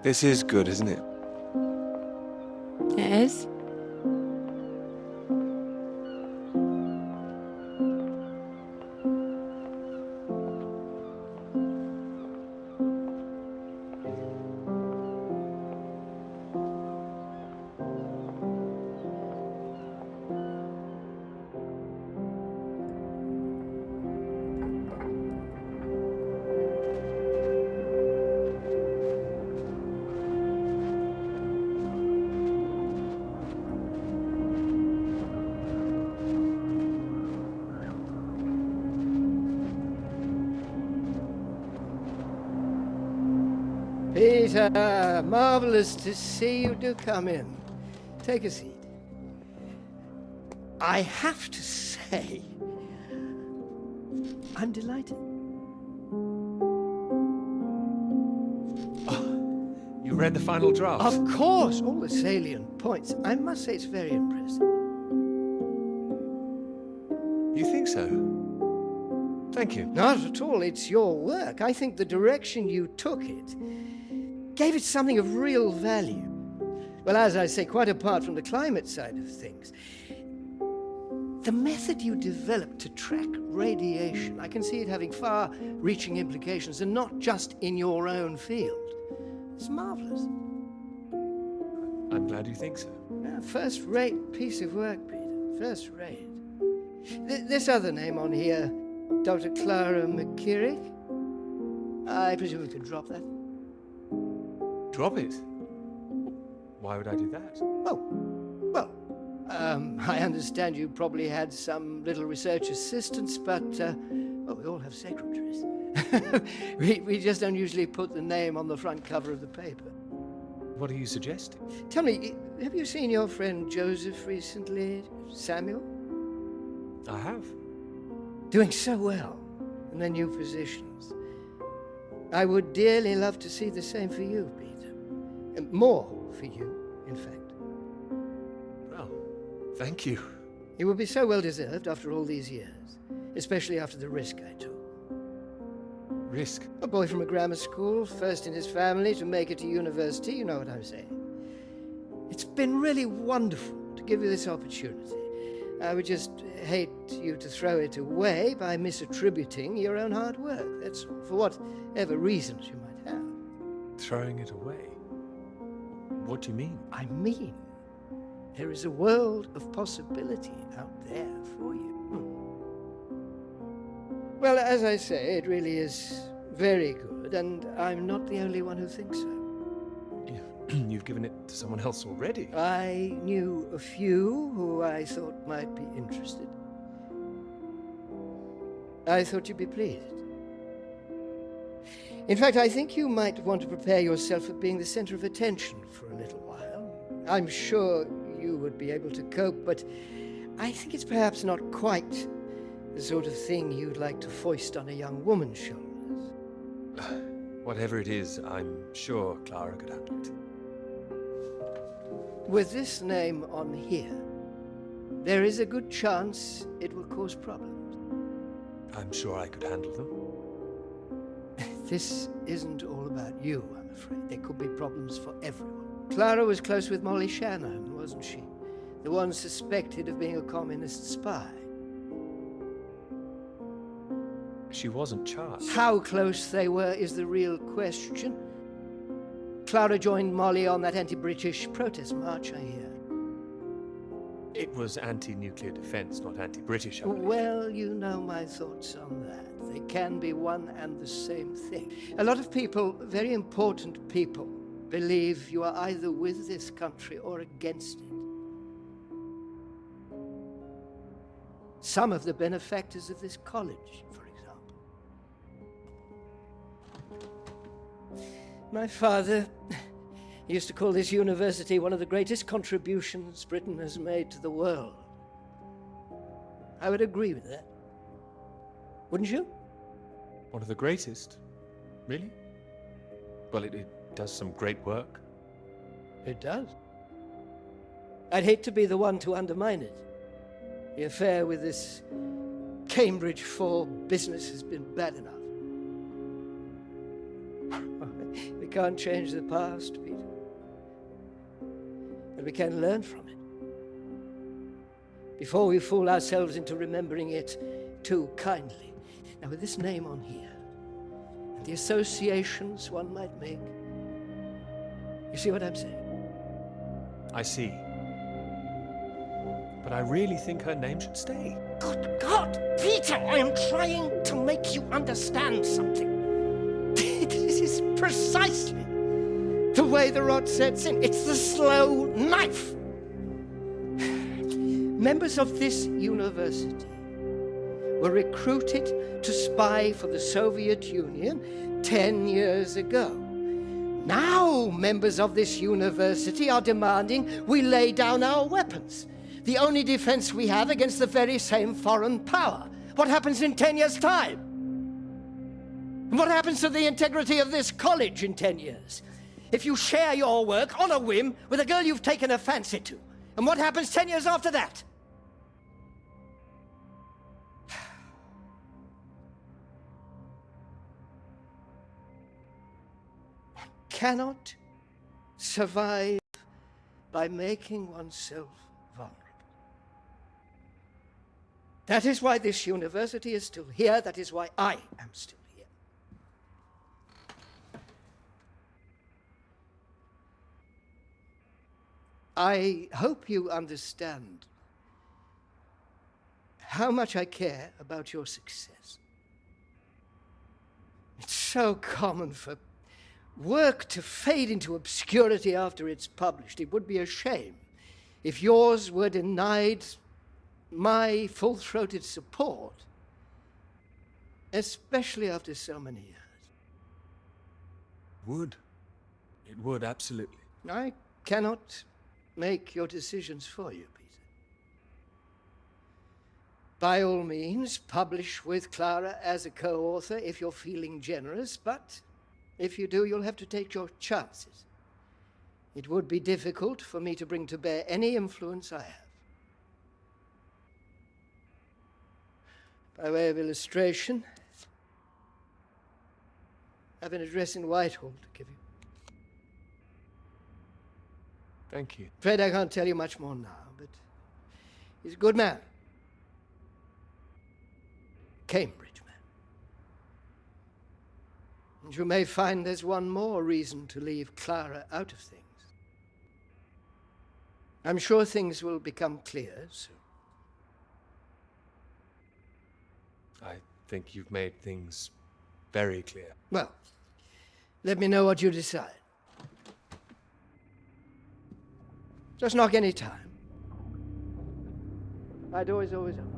This is good, isn't it? It is. Peter, marvelous to see you. Do come in. Take a seat. I have to say, I'm delighted. You read the final draft? Of course, all the salient points. I must say it's very impressive. You think so? Thank you. Not at all. It's your work. I think the direction you took it gave it something of real value. Well, as I say, quite apart from the climate side of things, the method you developed to track radiation, I can see it having far-reaching implications, and not just in your own field. It's marvelous. I'm glad you think so. First-rate piece of work, Peter. First-rate. This other name on here, Dr. Clara McKirrick, I presume we could drop that. Drop it? Why would I do that? Oh, well, I understand you probably had some little research assistants, but, well, we all have secretaries. we just don't usually put the name on the front cover of the paper. What are you suggesting? Tell me, have you seen your friend Joseph recently, Samuel? I have. Doing so well in their new positions. I would dearly love to see the same for you, Peter. And more for you, in fact. Well, thank you. It would be so well deserved after all these years, especially after the risk I took. Risk? A boy from a grammar school, first in his family to make it to university, you know what I'm saying. It's been really wonderful to give you this opportunity. I would just hate you to throw it away by misattributing your own hard work, that's all, for whatever reasons you might have. Throwing it away? What do you mean? I mean, there is a world of possibility out there for you. Well, as I say, it really is very good, and I'm not the only one who thinks so. You've given it to someone else already. I knew a few who I thought might be interested. I thought you'd be pleased. In fact, I think you might want to prepare yourself for being the center of attention for a little while. I'm sure you would be able to cope, but I think it's perhaps not quite the sort of thing you'd like to foist on a young woman's shoulders. Whatever it is, I'm sure Clara could handle it. With this name on here, there is a good chance it will cause problems. I'm sure I could handle them. This isn't all about you, I'm afraid. There could be problems for everyone. Clara was close with Molly Shannon, wasn't she? The one suspected of being a communist spy. She wasn't charged. How close they were is the real question. Clara joined Molly on that anti-British protest march, I hear. It was anti-nuclear defense, not anti-British, I believe. Well, you know my thoughts on that. They can be one and the same thing. A lot of people, very important people, believe you are either with this country or against it. Some of the benefactors of this college, for example. My father used to call this university one of the greatest contributions Britain has made to the world. I would agree with that. Wouldn't you? One of the greatest? Really? Well, it does some great work. It does. I'd hate to be the one to undermine it. The affair with this Cambridge 4 business has been bad enough. The can't change the past, Peter. But we can learn from it. Before we fool ourselves into remembering it too kindly. Now, with this name on here, and the associations one might make, you see what I'm saying? I see. But I really think her name should stay. Good God, Peter, I am trying to make you understand something. This is precisely the way the rot sets in. It's the slow knife. Members of this university were recruited to spy for the Soviet Union 10 years ago. Now members of this university are demanding we lay down our weapons. The only defense we have against the very same foreign power. What happens in 10 years' time? And what happens to the integrity of this college in 10 years? If you share your work on a whim with a girl you've taken a fancy to, and what happens 10 years after that? One cannot survive by making oneself vulnerable. That is why this university is still here. That is why I am still here. I hope you understand how much I care about your success. It's so common for work to fade into obscurity after it's published. It would be a shame if yours were denied my full-throated support, especially after so many years. It would, absolutely. I cannot make your decisions for you, Peter. By all means, publish with Clara as a co-author if you're feeling generous, but if you do, you'll have to take your chances. It would be difficult for me to bring to bear any influence I have. By way of illustration, I have an address in Whitehall to give you. Thank you. Afraid I can't tell you much more now, but he's a good man. Cambridge man. And you may find there's one more reason to leave Clara out of things. I'm sure things will become clear soon. I think you've made things very clear. Well, let me know what you decide. Just knock any time. My door is always open.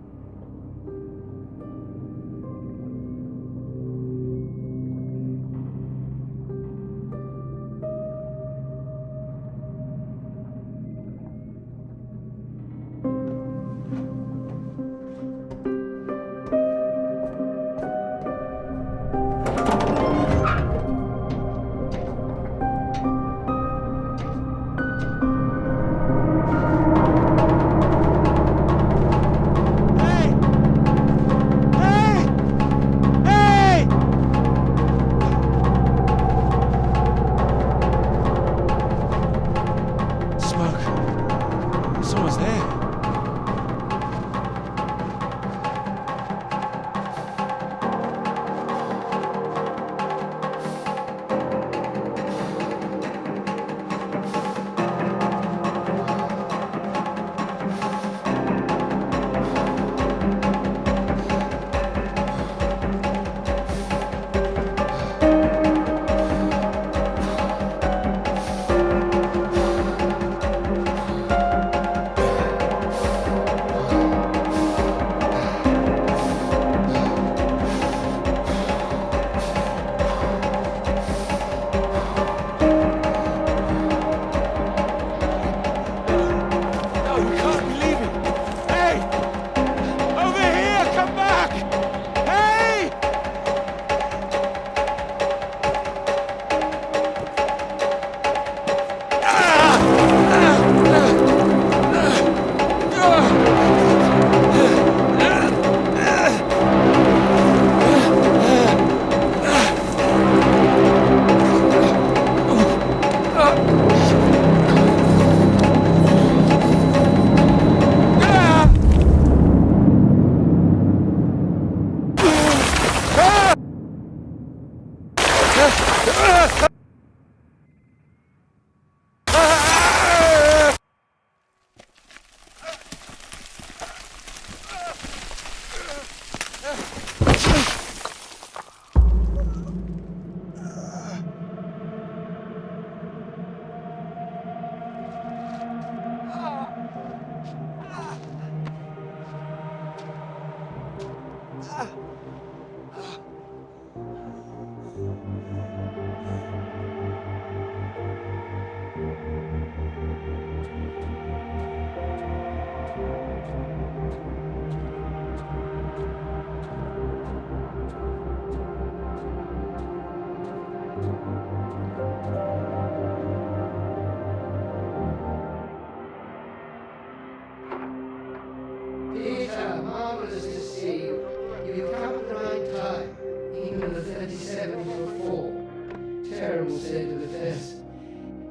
state of affairs.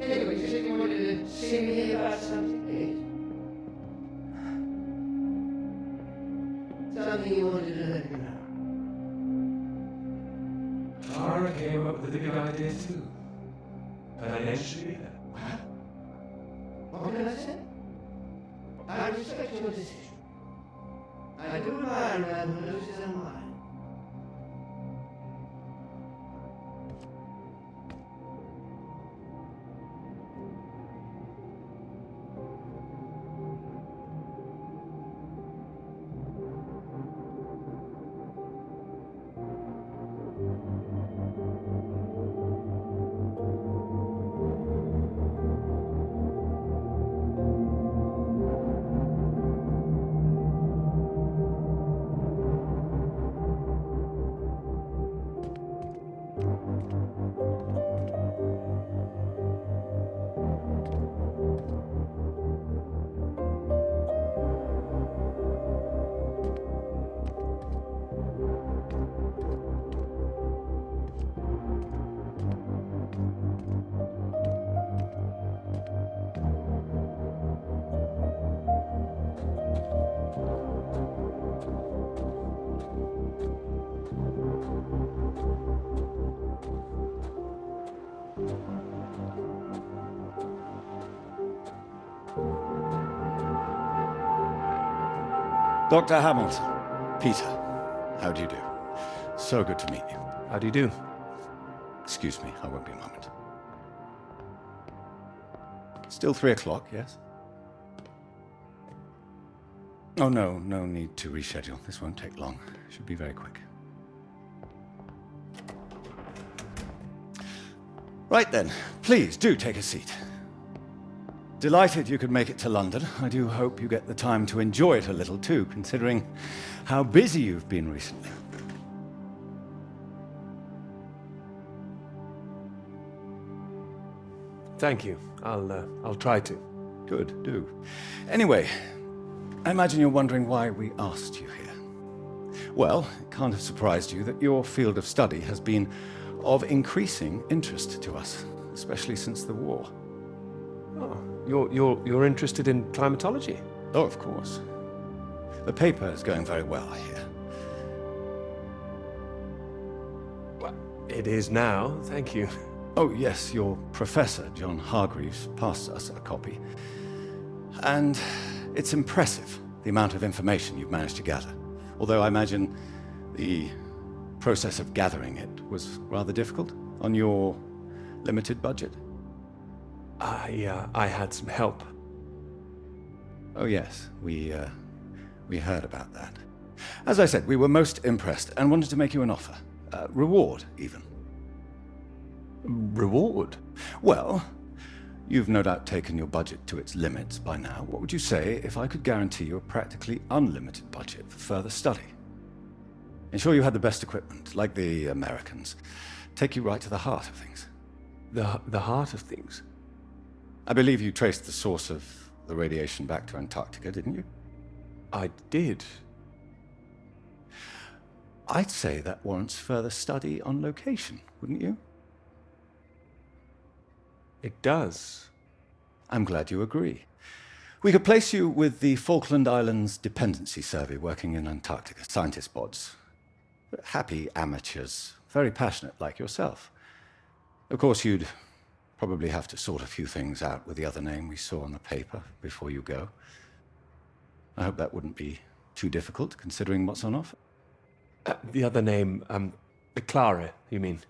Anyway, you said you wanted to see me about something, eh? Something you wanted to let me know. Clara came up with a big idea too. Financially, What can I say? I respect your decision. I do admire a man who knows his own mind. Dr. Hamilton, Peter, how do you do? So good to meet you. how do you do? Excuse me, I won't be a moment. Still 3 o'clock, yes? Oh, no need to reschedule. This won't take long. Should be very quick. Right then, please do take a seat. Delighted you could make it to London. I do hope you get the time to enjoy it a little too, considering how busy you've been recently. Thank you. I'll try to. Good, do. Anyway, I imagine you're wondering why we asked you here. Well, it can't have surprised you that your field of study has been of increasing interest to us, especially since the war. Oh, you're interested in climatology? Oh, of course. The paper is going very well, I hear. Well, it is now, thank you. Oh, yes, your professor, John Hargreaves, passed us a copy. And it's impressive, the amount of information you've managed to gather. Although I imagine the process of gathering it was rather difficult on your limited budget. I had some help. Oh, yes, we heard about that. As I said, we were most impressed and wanted to make you an offer. Reward, even. Reward? Well, you've no doubt taken your budget to its limits by now. What would you say if I could guarantee you a practically unlimited budget for further study? Ensure you had the best equipment, like the Americans. Take you right to the heart of things. The heart of things? I believe you traced the source of the radiation back to Antarctica, didn't you? I did. I'd say that warrants further study on location, wouldn't you? It does. I'm glad you agree. We could place you with the Falkland Islands Dependency Survey working in Antarctica, scientist bods. Happy amateurs, very passionate like yourself. Of course, you'd probably have to sort a few things out with the other name we saw on the paper before you go. I hope that wouldn't be too difficult, considering what's on offer. The other name, Clara, you mean?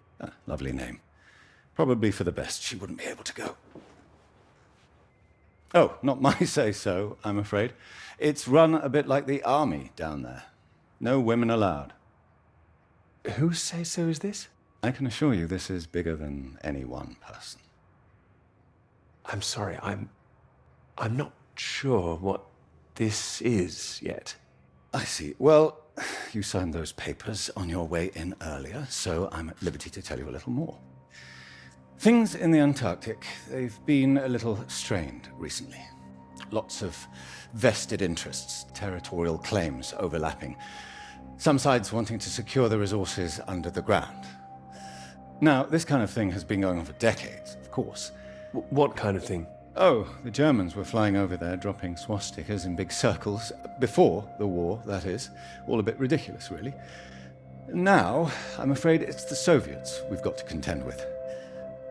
Lovely name. Probably for the best she wouldn't be able to go. Oh, not my say-so, I'm afraid. It's run a bit like the army down there. No women allowed. Whose say-so is this? I can assure you this is bigger than any one person. I'm sorry, I'm not sure what this is yet. I see. Well, you signed those papers on your way in earlier, so I'm at liberty to tell you a little more. Things in the Antarctic, they've been a little strained recently. Lots of vested interests, territorial claims overlapping. Some sides wanting to secure the resources under the ground. Now, this kind of thing has been going on for decades, of course. What kind of thing? Oh, the Germans were flying over there, dropping swastikas in big circles. Before the war, that is. All a bit ridiculous, really. Now, I'm afraid it's the Soviets we've got to contend with.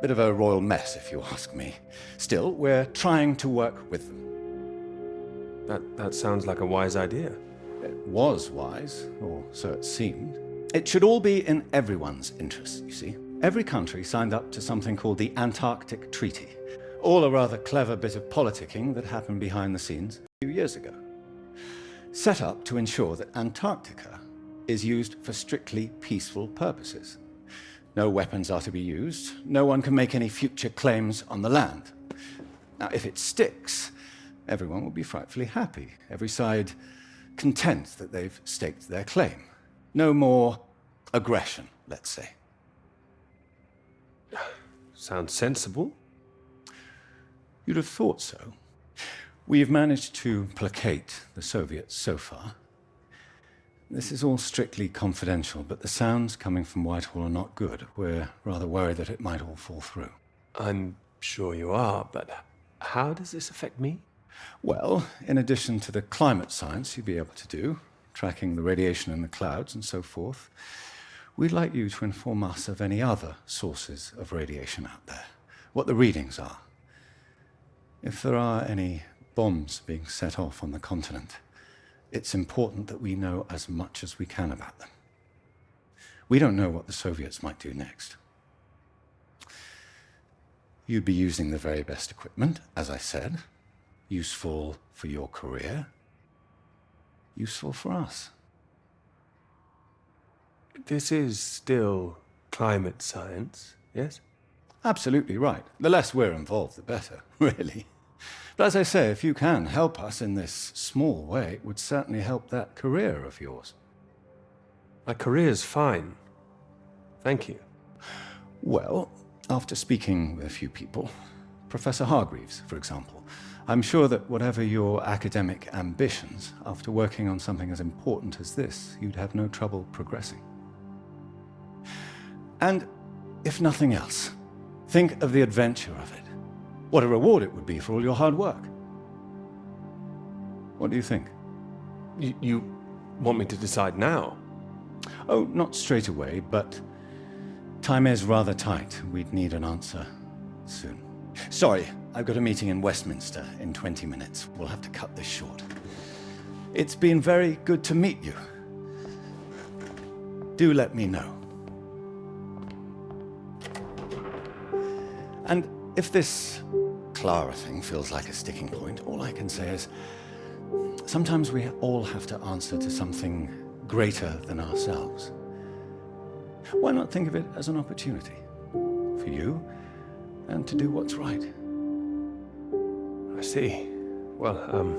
Bit of a royal mess, if you ask me. Still, we're trying to work with them. That sounds like a wise idea. It was wise, or so it seemed. It should all be in everyone's interests, you see. Every country signed up to something called the Antarctic Treaty. All a rather clever bit of politicking that happened behind the scenes a few years ago. Set up to ensure that Antarctica is used for strictly peaceful purposes. No weapons are to be used. No one can make any future claims on the land. Now, if it sticks, everyone will be frightfully happy. Every side content that they've staked their claim. No more aggression, let's say. Sounds sensible. You'd have thought so. We've managed to placate the Soviets so far. This is all strictly confidential, but the sounds coming from Whitehall are not good. We're rather worried that it might all fall through. I'm sure you are, but how does this affect me? Well, in addition to the climate science you'd be able to do, tracking the radiation in the clouds and so forth, we'd like you to inform us of any other sources of radiation out there, what the readings are. If there are any bombs being set off on the continent, it's important that we know as much as we can about them. We don't know what the Soviets might do next. You'd be using the very best equipment, as I said. Useful for your career. Useful for us. This is still climate science, yes? Absolutely right. The less we're involved, the better, really. But as I say, if you can help us in this small way, it would certainly help that career of yours. My career's fine. Thank you. Well, after speaking with a few people, Professor Hargreaves, for example, I'm sure that whatever your academic ambitions, after working on something as important as this, you'd have no trouble progressing. And if nothing else, think of the adventure of it. What a reward it would be for all your hard work. What do you think? You want me to decide now? Oh, not straight away, but time is rather tight. We'd need an answer soon. Sorry, I've got a meeting in Westminster in 20 minutes. We'll have to cut this short. It's been very good to meet you. Do let me know. And if this Clara thing feels like a sticking point, all I can say is sometimes we all have to answer to something greater than ourselves. Why not think of it as an opportunity for you and to do what's right? I see. Well,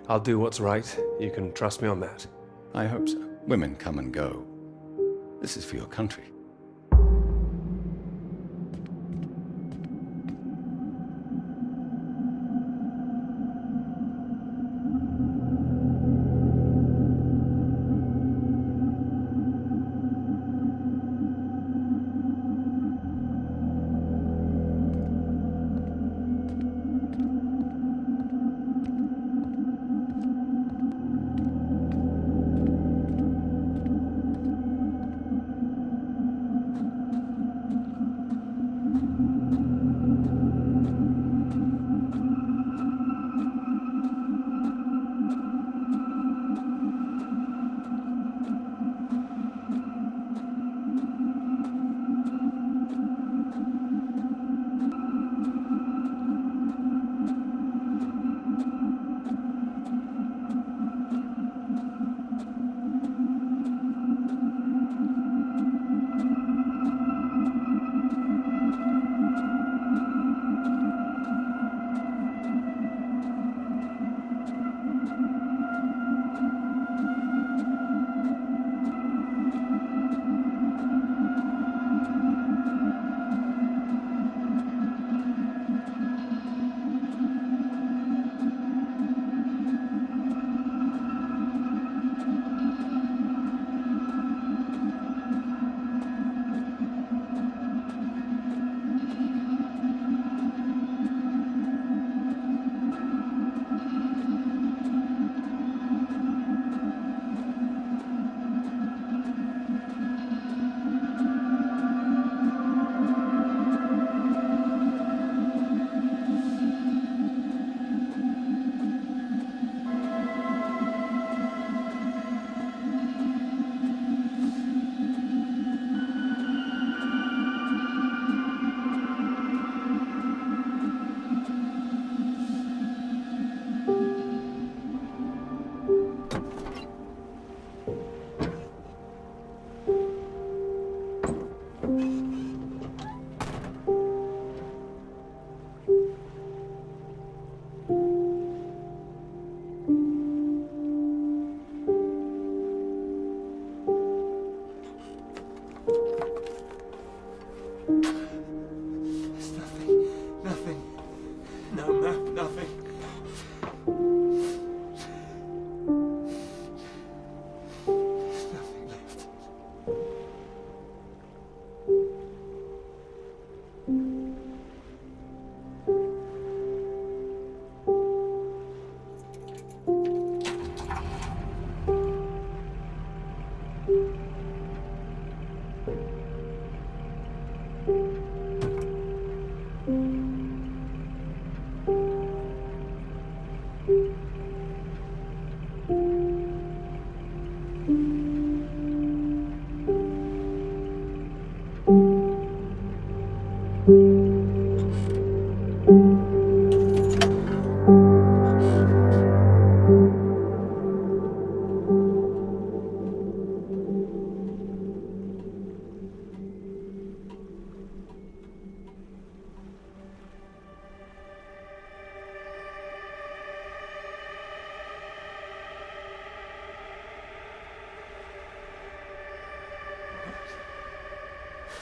I'll do what's right. You can trust me on that. I hope so. Women come and go. This is for your country.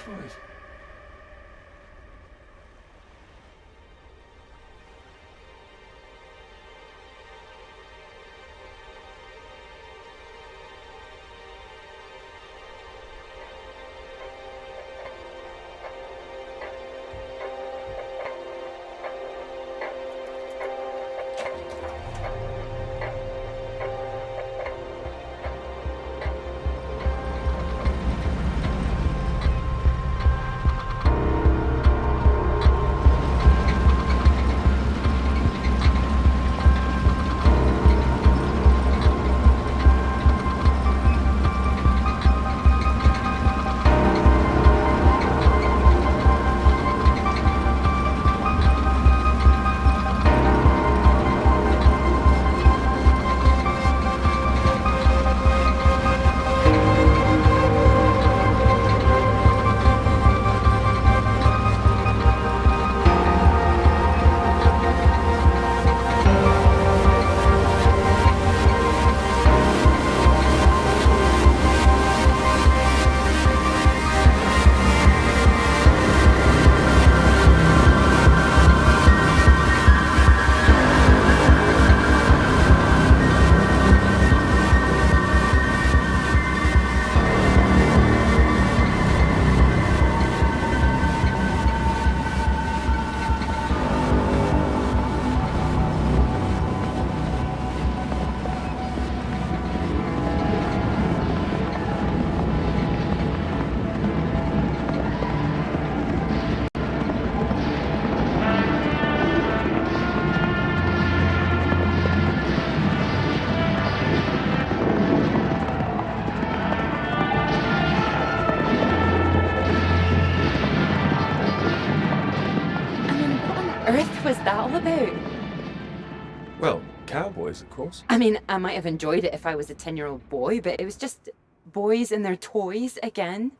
Christ. Earth was that all about? Well, cowboys, of course. I mean, I might have enjoyed it if I was a 10-year-old boy, but it was just boys and their toys again.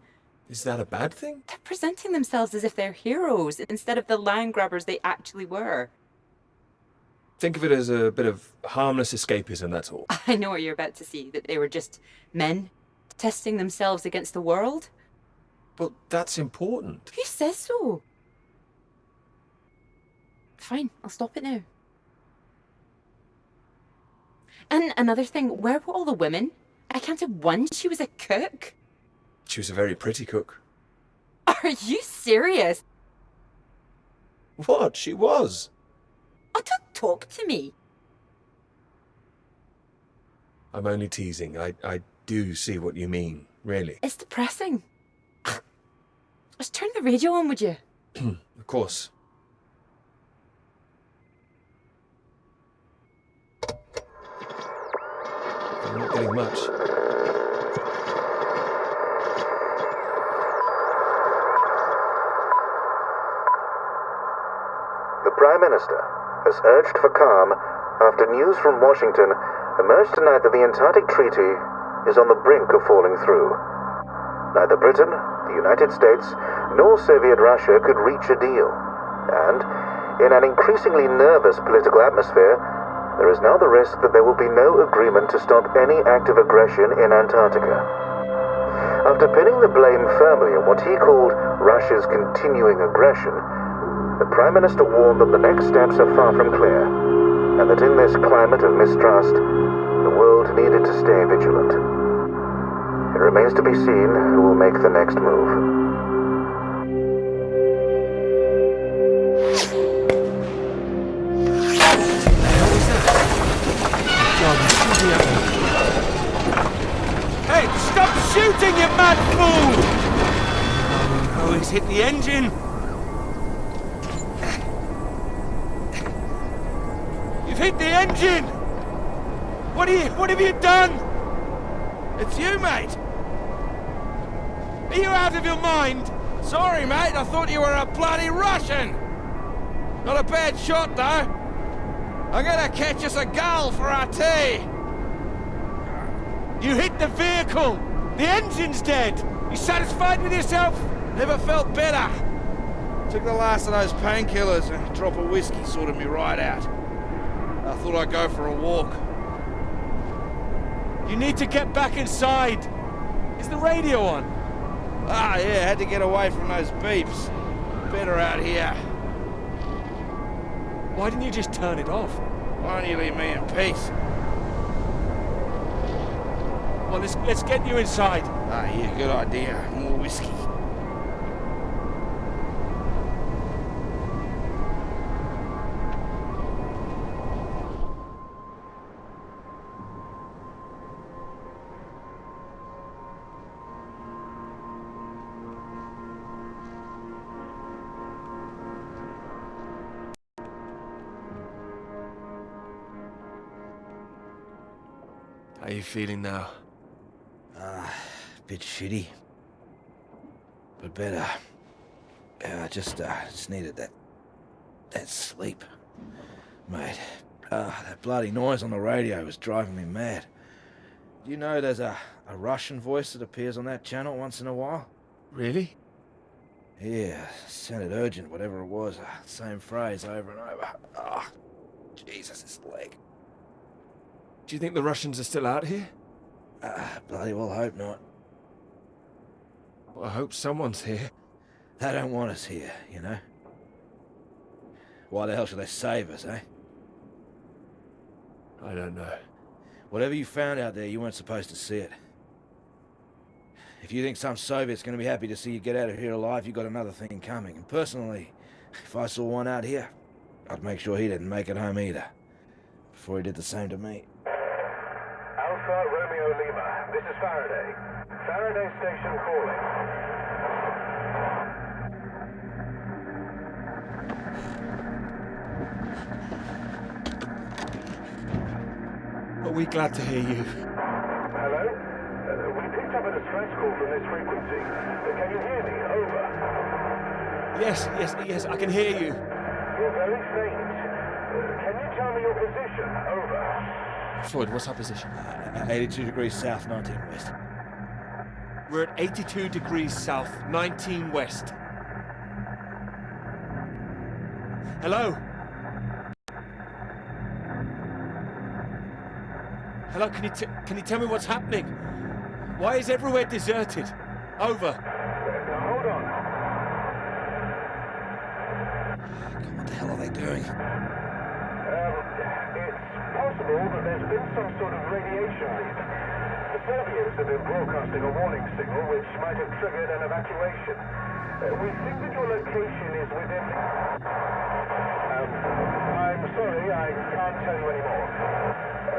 Is that a bad thing? They're presenting themselves as if they're heroes instead of the land grabbers they actually were. Think of it as a bit of harmless escapism, that's all. I know what you're about to see, that they were just men testing themselves against the world. But that's important. Who says so? Fine, I'll stop it now. And another thing, where were all the women? I counted one, she was a cook. She was a very pretty cook. Are you serious? What? She was. Oh, don't talk to me. I'm only teasing. I do see what you mean, really. It's depressing. Just turn the radio on, would you? Of course. I'm not getting much. The Prime Minister has urged for calm after news from Washington emerged tonight that the Antarctic Treaty is on the brink of falling through. Neither Britain, the United States, nor Soviet Russia could reach a deal. And, in an increasingly nervous political atmosphere, there is now the risk that there will be no agreement to stop any active aggression in Antarctica. After pinning the blame firmly on what he called Russia's continuing aggression, the Prime Minister warned that the next steps are far from clear, and that in this climate of mistrust, the world needed to stay vigilant. It remains to be seen who will make the next move. Hey, stop shooting, you mad fool! Oh, he's hit the engine. You've hit the engine! What have you done? It's you, mate. Are you out of your mind? Sorry, mate, I thought you were a bloody Russian. Not a bad shot, though. I'm gonna catch us a gull for our tea. You hit the vehicle. The engine's dead. You satisfied with yourself? Never felt better. Took the last of those painkillers and a drop of whiskey sorted me right out. I thought I'd go for a walk. You need to get back inside. Is the radio on? Ah, yeah, had to get away from those beeps. Better out here. Why didn't you just turn it off? Why don't you leave me in peace? Well, let's get you inside. Ah, yeah, good idea. More whiskey. How are you feeling now? Bit shitty. But better. Yeah, I just needed that sleep. Mate, that bloody noise on the radio was driving me mad. Do you know there's a Russian voice that appears on that channel once in a while? Really? Yeah, sounded urgent, whatever it was. Same phrase over and over. Ah, Jesus, this leg. Do you think the Russians are still out here? Bloody well hope not. Well, I hope someone's here. They don't want us here, you know? Why the hell should they save us, eh? I don't know. Whatever you found out there, you weren't supposed to see it. If you think some Soviet's gonna be happy to see you get out of here alive, you got another thing coming. And personally, if I saw one out here, I'd make sure he didn't make it home either. Before he did the same to me. Alpha Romeo Lima, this is Faraday. Faraday Station calling. Are we glad to hear you? Hello? We picked up a distress call from this frequency. Can you hear me? Over. Yes, I can hear you. You're very faint. Can you tell me your position? Over. Floyd, what's our position? 82 degrees south, 19 west. We're at 82 degrees south, 19 west. Hello? Hello, can you tell me what's happening? Why is everywhere deserted? Over. Hold on. God, what the hell are they doing? It's possible that there's been some sort of radiation leak. The Soviets have been broadcasting a warning signal which might have triggered an evacuation. We think that your location is within... I'm sorry, I can't tell you anymore.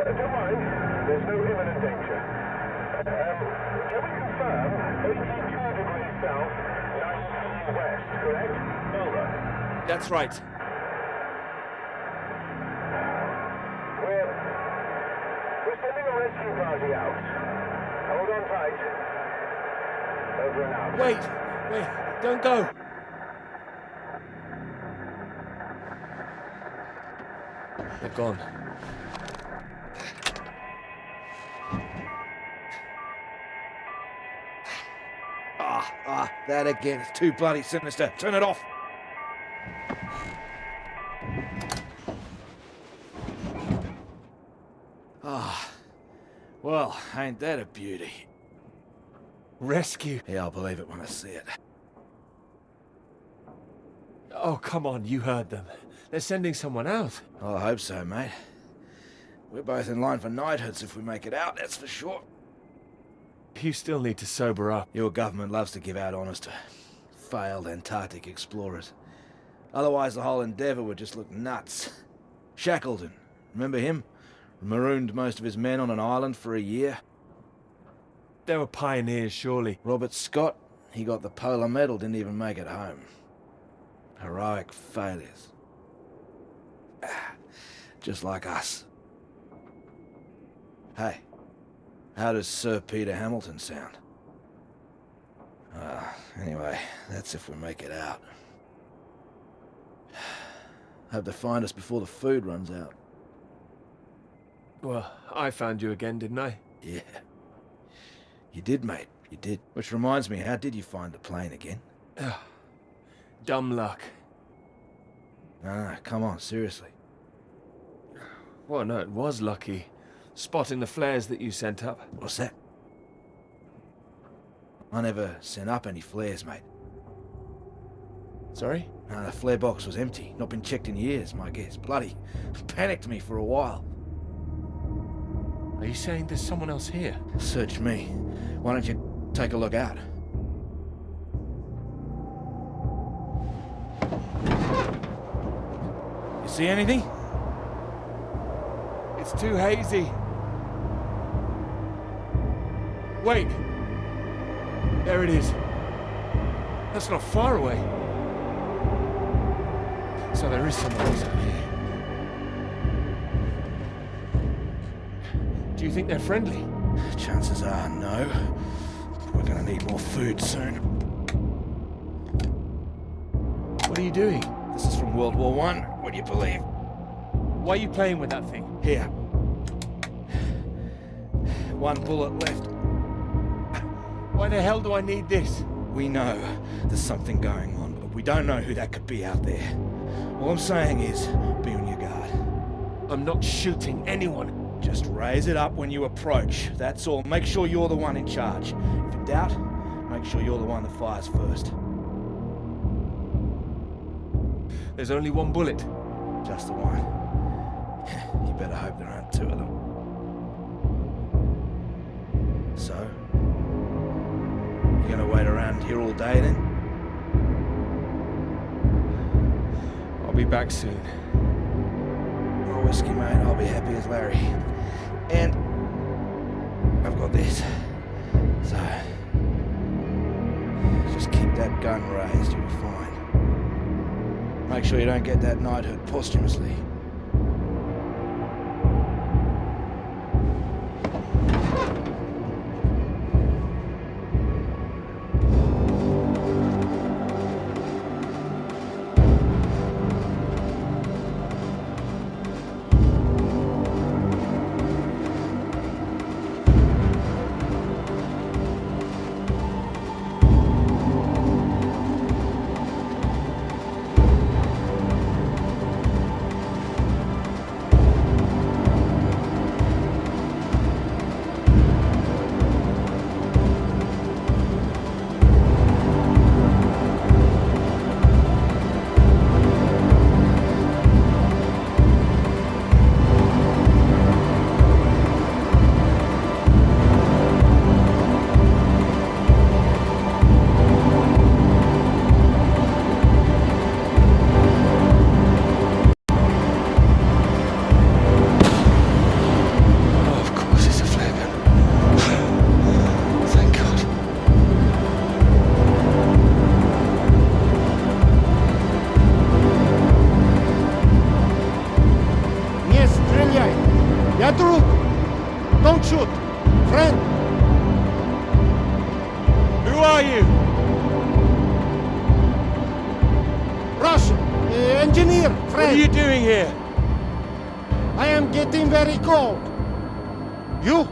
Don't worry, there's no imminent danger. Can we confirm 82 degrees south, 19 west, correct? Over. That's right. We're sending a rescue party out. Hold on tight. Over and out. Wait, don't go. They're gone. That again. It's too bloody sinister. Turn it off. Well, ain't that a beauty? Rescue. Yeah, I'll believe it when I see it. Oh, come on, you heard them. They're sending someone out. Well, I hope so, mate. We're both in line for knighthoods if we make it out, that's for sure. You still need to sober up. Your government loves to give out honours to failed Antarctic explorers. Otherwise, the whole endeavour would just look nuts. Shackleton, remember him? Marooned most of his men on an island for a year. They were pioneers, surely. Robert Scott, he got the polar medal, didn't even make it home. Heroic failures. Just like us. Hey, how does Sir Peter Hamilton sound? Anyway, that's if we make it out. Hope they find us before the food runs out. Well, I found you again, didn't I? Yeah. You did, mate. You did. Which reminds me, how did you find the plane again? Dumb luck. No, come on, seriously. Well, no, it was lucky. Spotting the flares that you sent up. What's that? I never sent up any flares, mate. Sorry? No, the flare box was empty. Not been checked in years, my guess. Bloody panicked me for a while. Are you saying there's someone else here? Search me. Why don't you take a look out? You see anything? It's too hazy. Wait. There it is. That's not far away. So there is someone else out here. Do you think they're friendly? Chances are no. We're gonna need more food soon. What are you doing? This is from World War I. Would you believe? Why are you playing with that thing? Here. One bullet left. Why the hell do I need this? We know there's something going on, but we don't know who that could be out there. All I'm saying is, be on your guard. I'm not shooting anyone. Just raise it up when you approach. That's all. Make sure you're the one in charge. If in doubt, make sure you're the one that fires first. There's only one bullet. Just the one. You better hope there aren't two of them. So, you gonna wait around here all day then? I'll be back soon. More whiskey, mate. I'll be happy as Larry. And I've got this. So, just keep that gun raised, you'll be fine. Make sure you don't get that knighthood posthumously. Don't shoot! Friend! Who are you? Russian! Engineer! Friend! What are you doing here? I am getting very cold. You?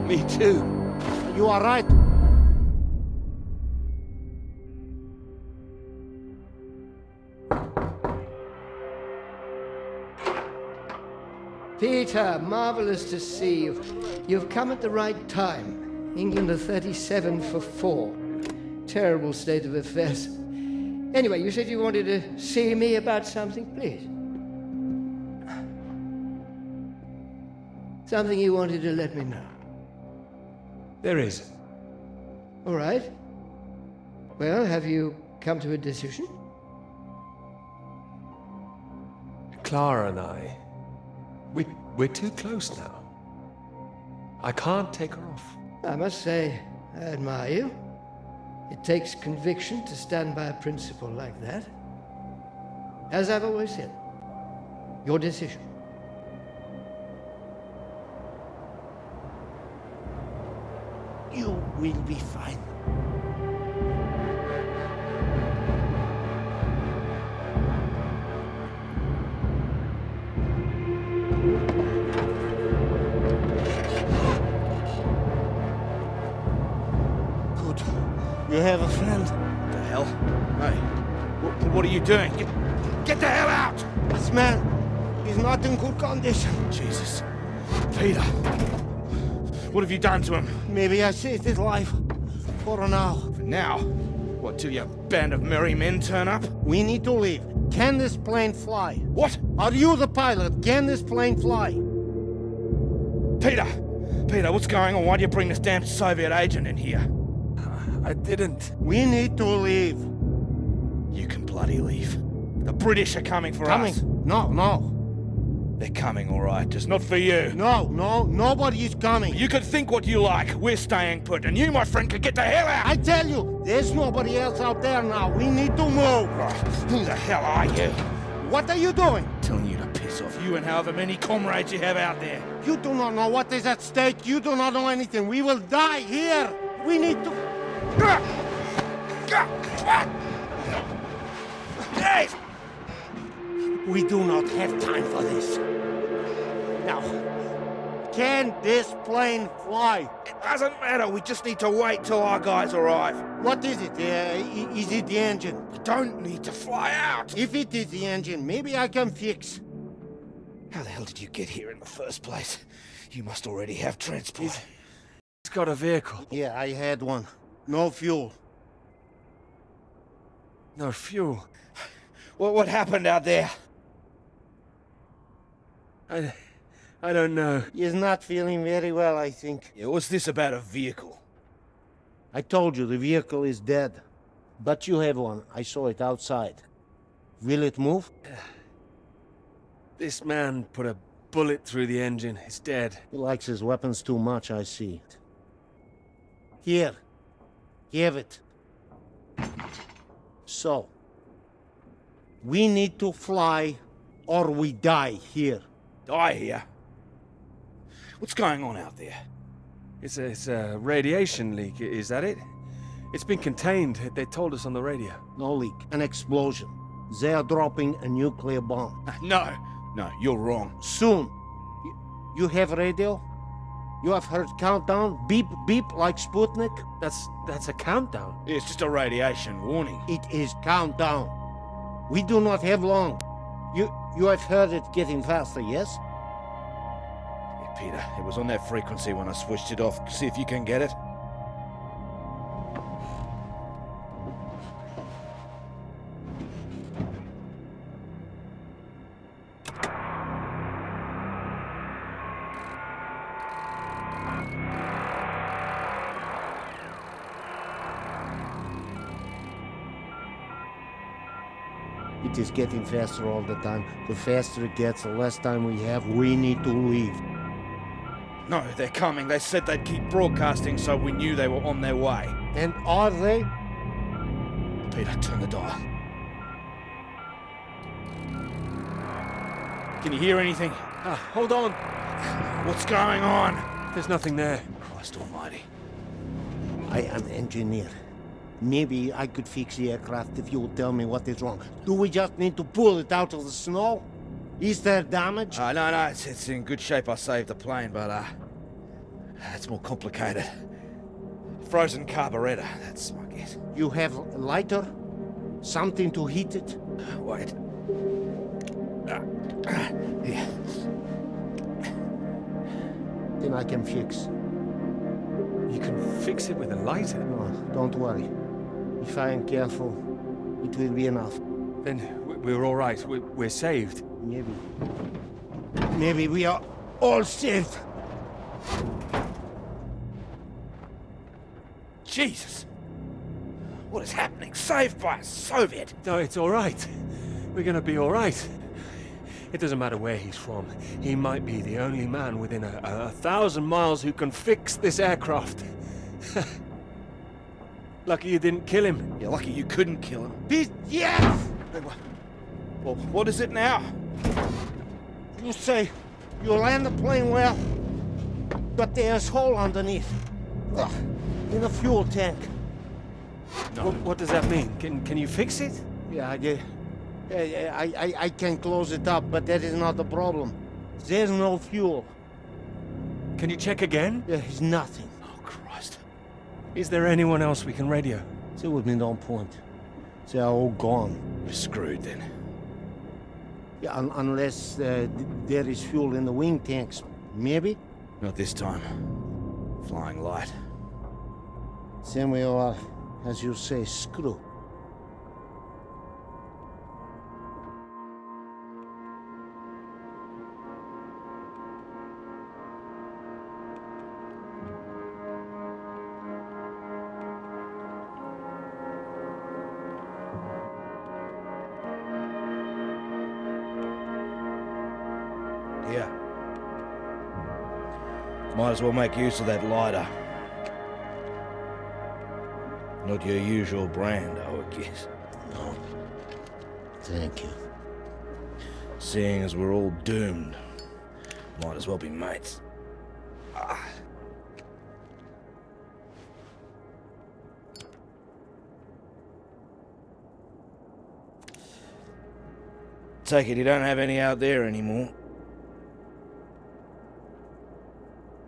Me too. You are right. Peter, marvelous to see you. You've come at the right time. England are 37 for 4. Terrible state of affairs. Anyway, you said you wanted to see me about something, please. Something you wanted to let me know. There is. All right. Well, have you come to a decision? Clara and I, we're too close now. I can't take her off. I must say, I admire you. It takes conviction to stand by a principle like that. As I've always said, your decision. You will be fine. Good. You have a friend. What the hell? Hey, what are you doing? Get the hell out! This man is not in good condition. Jesus. Peter. What have you done to him? Maybe I saved his life. For now. For now? What, till your band of merry men turn up? We need to leave. Can this plane fly? What? Are you the pilot? Can this plane fly? Peter! Peter, what's going on? Why do you bring this damn Soviet agent in here? I didn't. We need to leave. You can bloody leave. The British are coming for Coming? us. No. They're coming, all right, just not for you. No, nobody is coming. You can think what you like. We're staying put, and you, my friend, can get the hell out. I tell you, there's nobody else out there now. We need to move. Right, who the hell are you? What are you doing? Telling you to piss off, you and however many comrades you have out there. You do not know what is at stake. You do not know anything. We will die here. We need to... Hey! We do not have time for this. Now, can this plane fly? It doesn't matter, we just need to wait till our guys arrive. What is it? Is it the engine? We don't need to fly out. If it is the engine, maybe I can fix. How the hell did you get here in the first place? You must already have transport. He's got a vehicle. Yeah, I had one. No fuel. No fuel. What happened out there? I don't know. He's not feeling very well, I think. Yeah, what's this about a vehicle? I told you the vehicle is dead. But you have one. I saw it outside. Will it move? This man put a bullet through the engine. It's dead. He likes his weapons too much, I see. Here. Have it. So. We need to fly, or we die here. Die here? What's going on out there? It's a radiation leak, is that it? It's been contained. They told us on the radio. No leak. An explosion. They are dropping a nuclear bomb. No, you're wrong. Soon. You have radio? You have heard countdown? Beep, beep, like Sputnik? That's a countdown. It's just a radiation warning. It is countdown. We do not have long. You have heard it getting faster, yes? Yeah, Peter, it was on that frequency when I switched it off. See if you can get it. It is getting faster all the time. The faster it gets, the less time we have. We need to leave. No, they're coming. They said they'd keep broadcasting, so we knew they were on their way. And are they? Peter, turn the dial. Can you hear anything? Hold on. What's going on? There's nothing there. Christ almighty. I am engineer. Maybe I could fix the aircraft if you would tell me what is wrong. Do we just need to pull it out of the snow? Is there damage? No, it's in good shape. I saved the plane, but, it's more complicated. Frozen carburetor, that's my guess. You have a lighter? Something to heat it? Wait. Here. Then I can fix. You can fix it with a lighter. No, don't worry. If I am careful, it will be enough. Then we're all right. We're saved. Maybe we are all saved. Jesus! What is happening? Saved by a Soviet! No, it's all right. We're gonna be all right. It doesn't matter where he's from. He might be the only man within 1,000 miles who can fix this aircraft. Lucky you didn't kill him. You're lucky you couldn't kill him. Yes! Well, what is it now? You say you land the plane well, but there's a hole underneath. In the fuel tank. No. What does that mean? Can you fix it? Yeah, I can close it up, but that is not the problem. There's no fuel. Can you check again? There is nothing. Oh, Christ. Is there anyone else we can radio? There would be no point. They are all gone. We're screwed then. Yeah, unless there is fuel in the wing tanks. Maybe? Not this time. Flying light. Then we are, as you say, screw. Here. Might as well make use of that lighter. Not your usual brand, I would guess. No. Thank you. Seeing as we're all doomed, might as well be mates. Ah. Take it you don't have any out there anymore.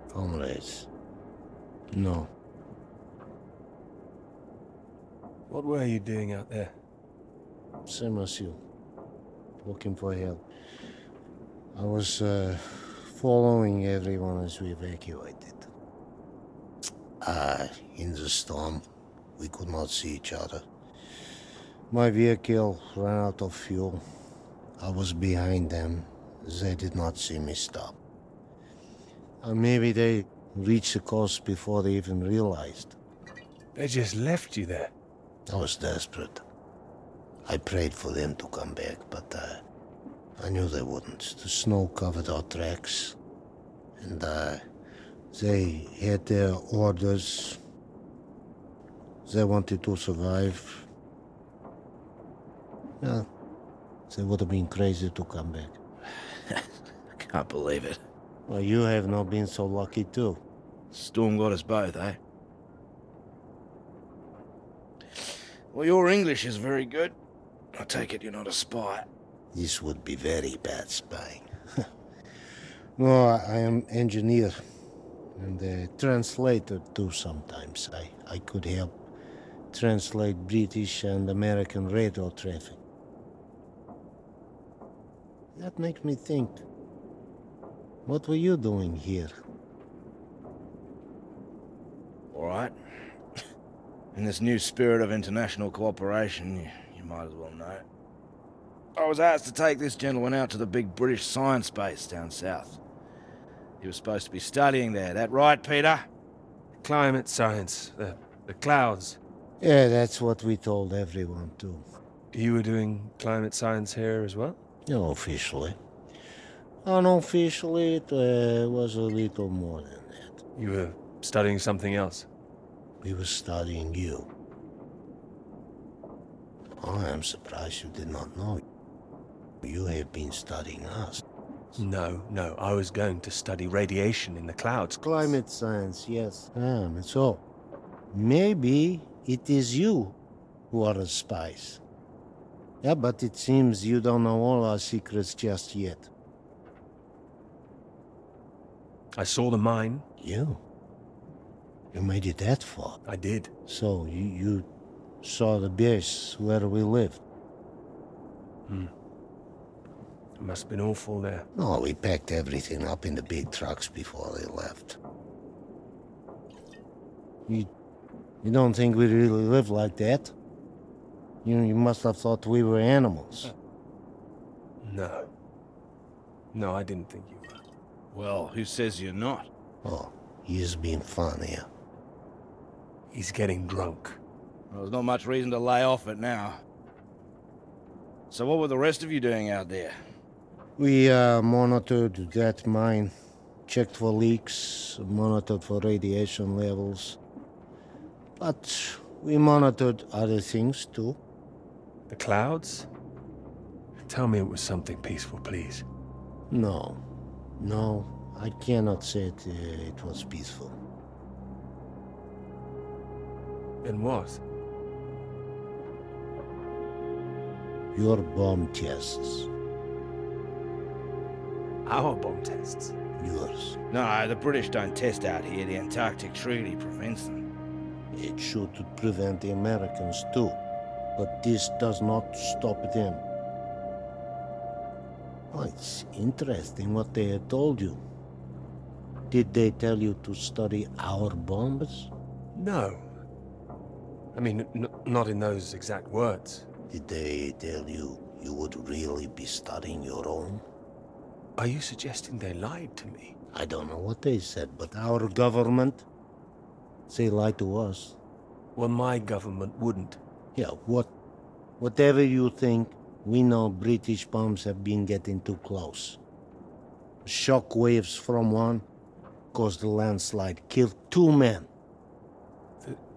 Comrades. No. What were you doing out there? Same as you. Looking for help. I was following everyone as we evacuated. In the storm, we could not see each other. My vehicle ran out of fuel. I was behind them. They did not see me stop. Maybe they reached the coast before they even realized. They just left you there. I was desperate. I prayed for them to come back, but I knew they wouldn't. The snow covered our tracks, and they had their orders. They wanted to survive. Yeah, they would have been crazy to come back. I can't believe it. Well, you have not been so lucky too. Storm got us both, eh? Well, your English is very good. I take it you're not a spy. This would be very bad spying. No, I am engineer and a translator too sometimes. I could help translate British and American radio traffic. That makes me think. What were you doing here? All right. In this new spirit of international cooperation, you might as well know. I was asked to take this gentleman out to the big British science base down south. He was supposed to be studying there, that right, Peter? Climate science, the clouds. Yeah, that's what we told everyone too. You were doing climate science here as well? No, officially. Unofficially, it was a little more than that. You were studying something else? We were studying you. I am surprised you did not know. You have been studying us. No, I was going to study radiation in the clouds. Climate science, yes. So, maybe it is you who are the spies. Yeah, but it seems you don't know all our secrets just yet. I saw the mine. You? You made it that far? I did. So, you saw the base where we lived? It must have been awful there. No, we packed everything up in the big trucks before they left. You don't think we really live like that? You must have thought we were animals. No, I didn't think you were. Well, who says you're not? Oh, he's being fun here. He's getting drunk. Well, there's not much reason to lay off it now. So what were the rest of you doing out there? We monitored that mine, checked for leaks, monitored for radiation levels. But we monitored other things too. The clouds? Tell me it was something peaceful, please. No, I cannot say it was peaceful. Then what? Your bomb tests. Our bomb tests? Yours. No, the British don't test out here. The Antarctic Treaty prevents them. It should prevent the Americans too. But this does not stop them. Oh, it's interesting what they had told you. Did they tell you to study our bombs? No. I mean, not in those exact words. Did they tell you you would really be studying your own? Are you suggesting they lied to me? I don't know what they said, but our government, they lied to us. Well, my government wouldn't. Yeah, whatever you think, we know British bombs have been getting too close. Shock waves from one caused a landslide, killed 2 men.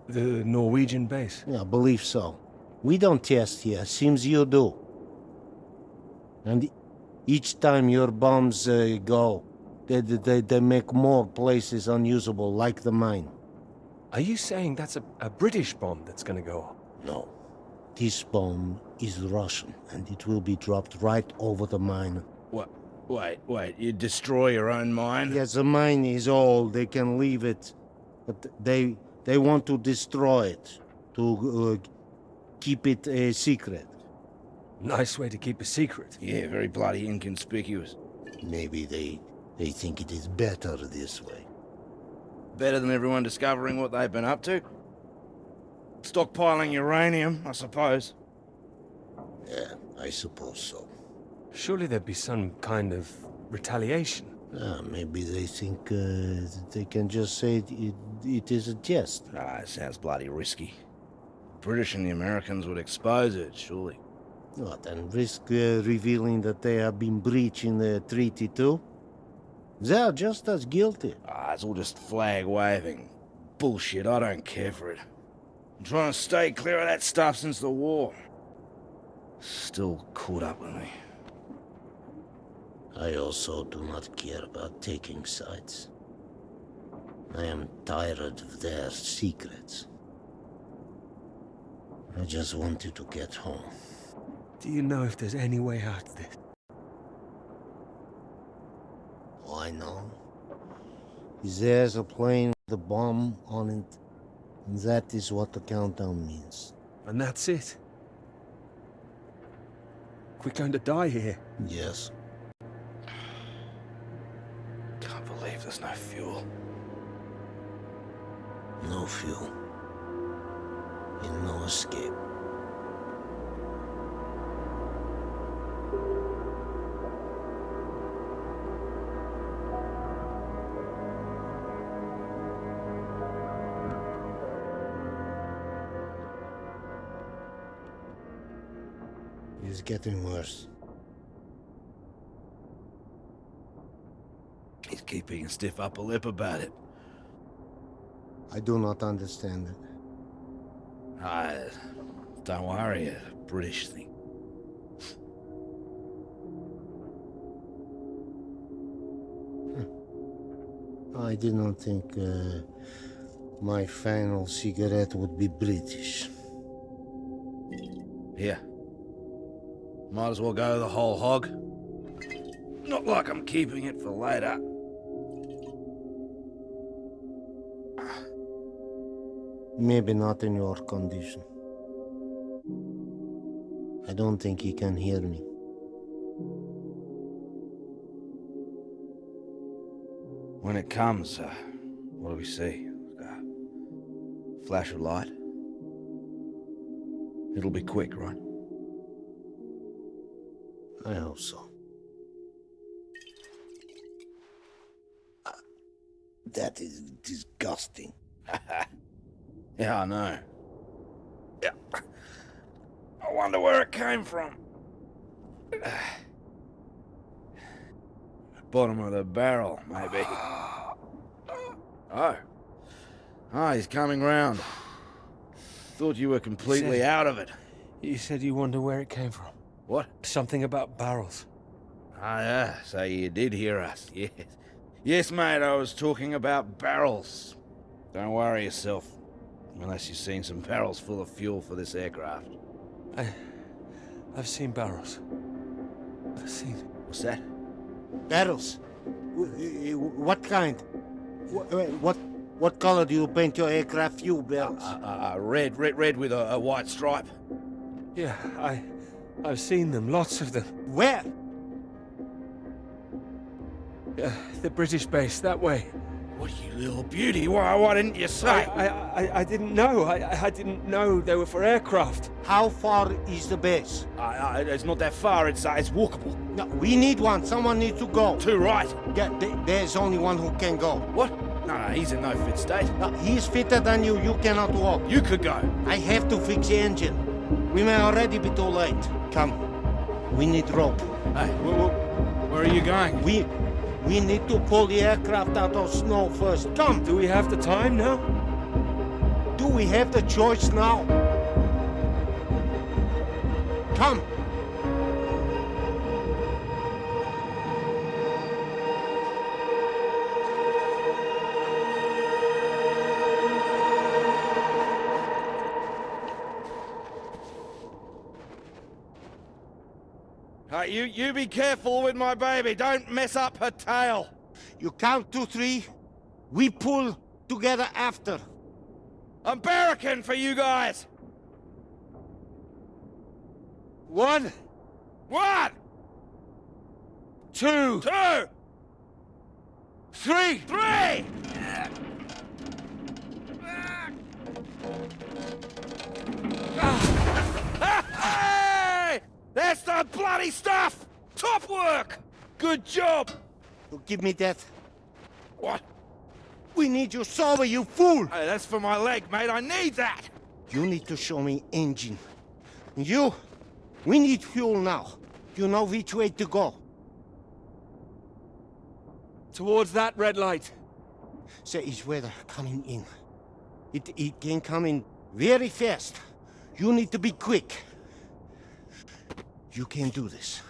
The Norwegian base? Yeah, I believe so. We don't test here, seems you do. And each time your bombs go, they make more places unusable, like the mine. Are you saying that's a British bomb that's gonna go off? No. This bomb is Russian, and it will be dropped right over the mine. What? Wait, you destroy your own mine? Yes, the mine is old, they can leave it. But they want to destroy it, to keep it a secret. Nice way to keep a secret. Yeah, very bloody inconspicuous. Maybe they think it is better this way. Better than everyone discovering what they've been up to? Stockpiling uranium, I suppose. Yeah, I suppose so. Surely there'd be some kind of retaliation. Maybe they think they can just say it is a jest. It sounds bloody risky. British and the Americans would expose it, surely. What, and risk revealing that they have been breaching the treaty too? They are just as guilty. It's all just flag waving. Bullshit, I don't care for it. I'm trying to stay clear of that stuff since the war. Still caught up with me. I also do not care about taking sides. I am tired of their secrets. I just wanted to get home. Do you know if there's any way out of this? I know. There's a plane with a bomb on it, and that is what the countdown means. And that's it? We're going to die here. Yes. Can't believe there's no fuel. No fuel. And no escape. It's getting worse. He's keeping a stiff upper lip about it. I do not understand it. Don't worry, a British thing. I did not think my final cigarette would be British. Here. Might as well go the whole hog. Not like I'm keeping it for later. Maybe not in your condition. I don't think he can hear me. When it comes, what do we see? Flash of light? It'll be quick, right? I hope so. That is disgusting. Yeah, I know. Yeah. I wonder where it came from. Bottom of the barrel, maybe. Oh. Ah, he's coming round. Thought you were completely out of it. You said you wonder where it came from. What? Something about barrels. Ah, yeah, so you did hear us, yes. Yes, mate, I was talking about barrels. Don't worry yourself. Unless you've seen some barrels full of fuel for this aircraft. I've seen barrels. I've seen... What's that? Barrels? What kind? What color do you paint your aircraft fuel barrels? Red with a white stripe. Yeah, I've seen them, lots of them. Where? The British base, that way. What, you little beauty? Why didn't you say? I didn't know. I didn't know they were for aircraft. How far is the base? It's not that far. It's walkable. No, we need one. Someone needs to go. Too right. Yeah, there's only one who can go. What? No, he's in no fit state. No, he's fitter than you. You cannot walk. You could go. I have to fix the engine. We may already be too late. Come. We need rope. Hey, where are you going? We need to pull the aircraft out of snow first. Come! Do we have the time now? Do we have the choice now? Come! You be careful with my baby. Don't mess up her tail. You count to 3. We pull together after. I'm barracking for you guys. 1, 1, 2, 2, 3. 3. Hey! That's the bloody stuff! Top work! Good job! You give me that. What? We need you sober, you fool! Hey, that's for my leg, mate. I need that! You need to show me engine. You, we need fuel now. You know which way to go. Towards that red light. There is weather coming in. It can come in very fast. You need to be quick. You can do this.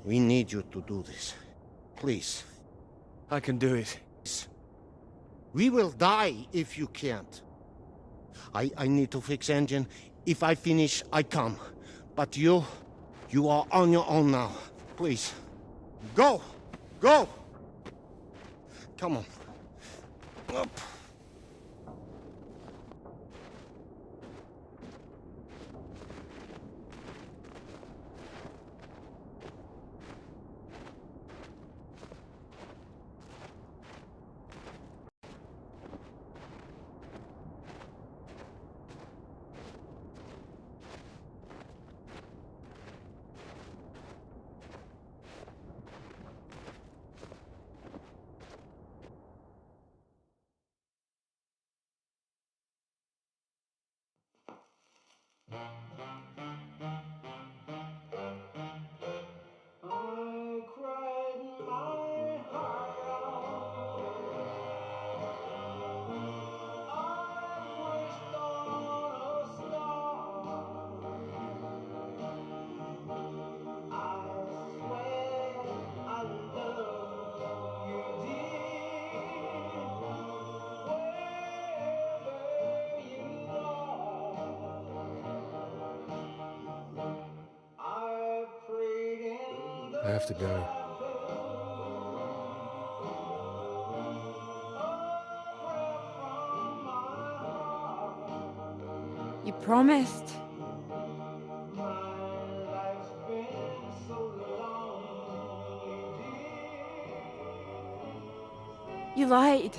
We need you to do this. Please. I can do it. We will die if you can't. I need to fix engine. If I finish, I come. But you are on your own now. Please. Go! Go! Come on. Up. I have to go. You promised. You lied.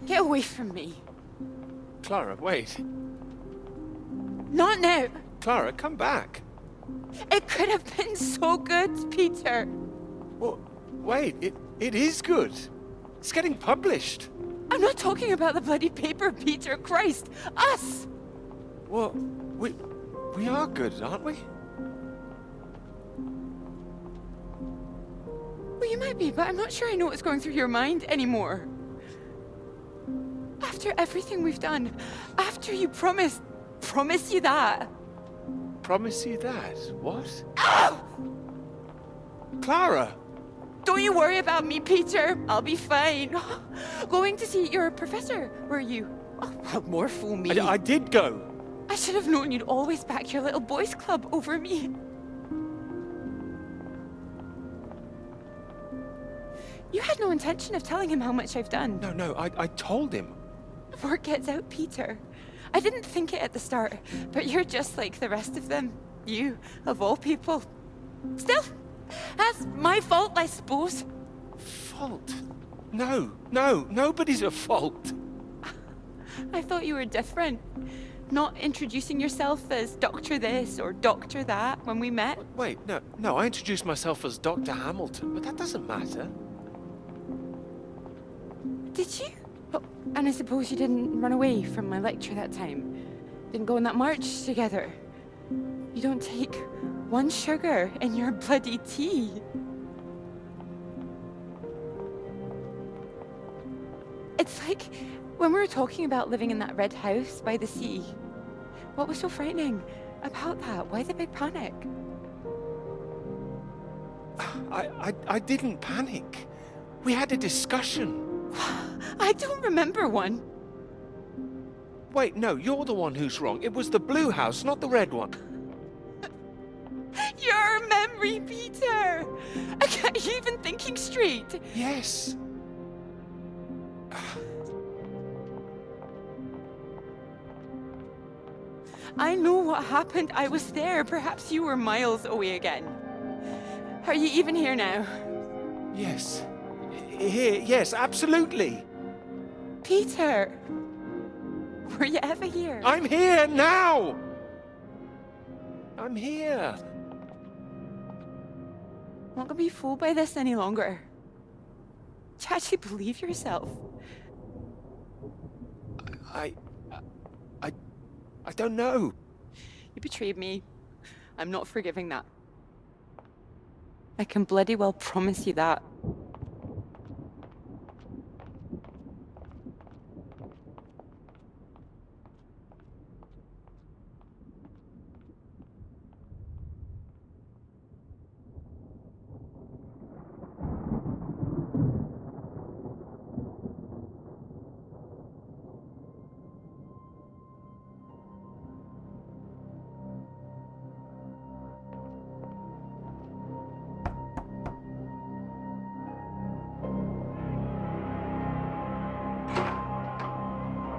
Get away from me. Clara, wait. Not now. Clara, come back. It could have been so good, Peter. Well, wait, it is good. It's getting published. I'm not talking about the bloody paper, Peter. Christ. Us. Well, we are good, aren't we? Well, you might be, but I'm not sure I know what's going through your mind anymore. After everything we've done, after you promise you that. Promise you that? What? Oh! Clara! Don't you worry about me, Peter. I'll be fine. Going to see your professor, were you? Oh, how more fool me. I did go. I should have known you'd always back your little boys club over me. You had no intention of telling him how much I've done. No, I told him. word gets out, Peter. I didn't think it at the start, but you're just like the rest of them. You, of all people. Still, that's my fault, I suppose. Fault? No, nobody's at fault. I thought you were different. Not introducing yourself as Doctor this or Doctor that when we met. Wait, no, I introduced myself as Dr. Hamilton, but that doesn't matter. Did you? Oh, and I suppose you didn't run away from my lecture that time? Didn't go on that march together? You don't take one sugar in your bloody tea? It's like when we were talking about living in that red house by the sea. What was so frightening about that? Why the big panic? I didn't panic. We had a discussion. I don't remember one. Wait, no, you're the one who's wrong. It was the blue house, not the red one. Your memory, Peter! Are you even thinking straight? Yes. I know what happened. I was there. Perhaps you were miles away again. Are you even here now? Yes. Here, yes, absolutely. Peter! Were you ever here? I'm here now! I'm here. I'm not gonna be fooled by this any longer. Do you actually believe yourself? I don't know. You betrayed me. I'm not forgiving that. I can bloody well promise you that.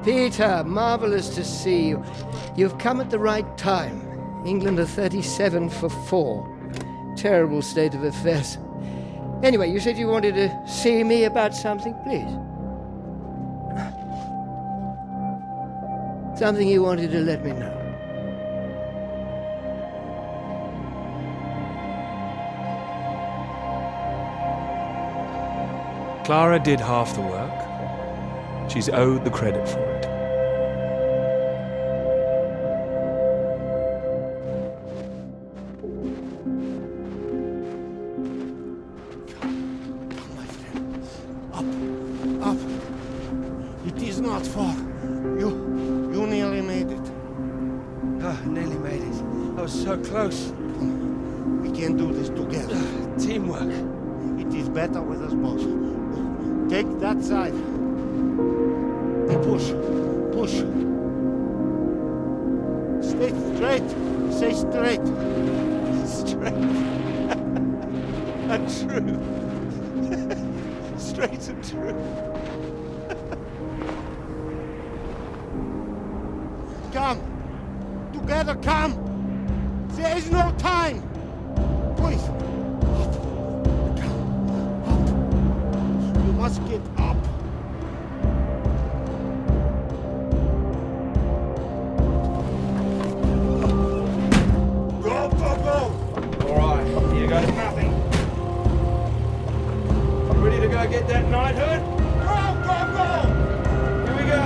Peter, marvelous to see you. You've come at the right time. England are 37 for 4. Terrible state of affairs. Anyway, you said you wanted to see me about something, please. Something you wanted to let me know. Clara did half the work. She's owed the credit for it. Come, my friend. Up. It is not far. You nearly made it. Nearly made it. I was so close. We can do this together. Teamwork. It is better with us both. Take that side. And push. Stay straight. Stay straight. Straight. And true. Straight and true. Come. Together, come. There is no time. Please. Up. Come. Up. You must get up. Get that knighthood? Go! Here we go!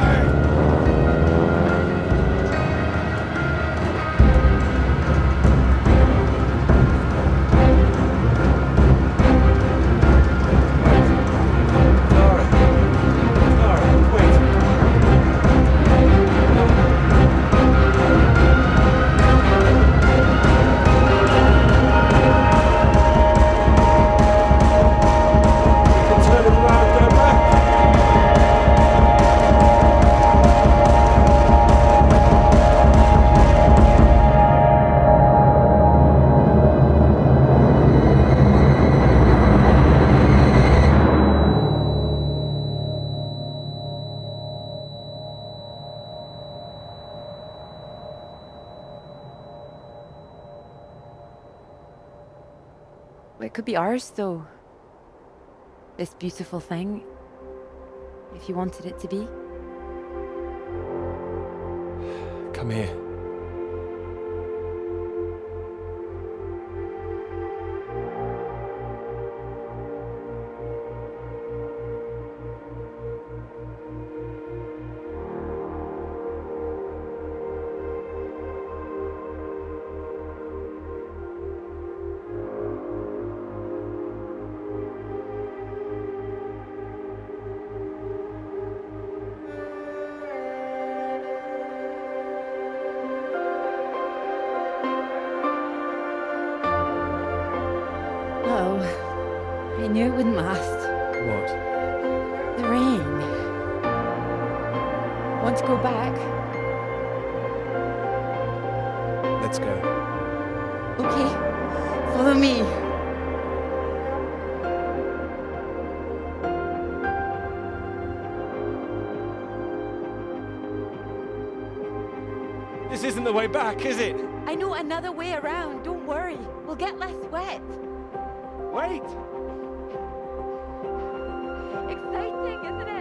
Well, it could be ours, though. This beautiful thing. If you wanted it to be. Come here. Oh, I knew it wouldn't last. What? The rain. Want to go back? Let's go. Okay, follow me. This isn't the way back, is it? I know another way around, don't worry. We'll get less wet. Wait! Exciting, isn't it?